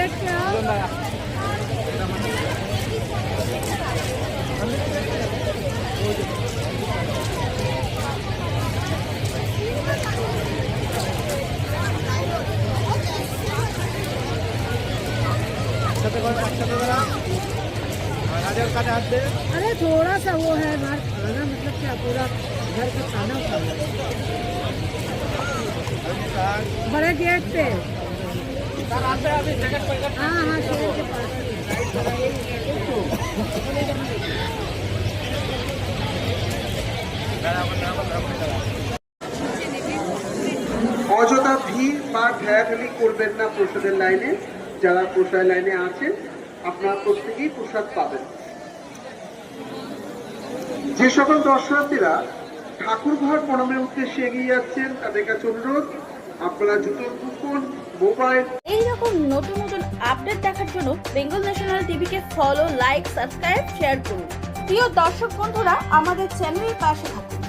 देख के आओ। अरे थोड़ा सा वो है बाहर खाना, मतलब क्या पूरा घर का खाना खाना बड़े गेट पे। हाँ हाँ शहर के पास। অযথা ভিড় বা ঠেলাঠেলি করবেন না প্রসাদের লাইনে। যারা প্রসাদ লাইনে আছেন আপনারা প্রত্যেকেই প্রসাদ পাবেন। যে সকল দর্শনার্থীরা ঠাকুর ঘর প্রণামের উদ্দেশ্যে এগিয়ে যাচ্ছেন তাদের কাছে অনুরোধ, আপনারা জুতোর কুপন, মোবাইল এইরকম নতুন নতুন আপডেট দেখার জন্য বেঙ্গল ন্যাশনাল টিভিকে ফলো, লাইক, সাবস্ক্রাইব, শেয়ার করুন। প্রিয় দর্শক বন্ধুরা, আমাদের চ্যানেলের পাশে থাকুন।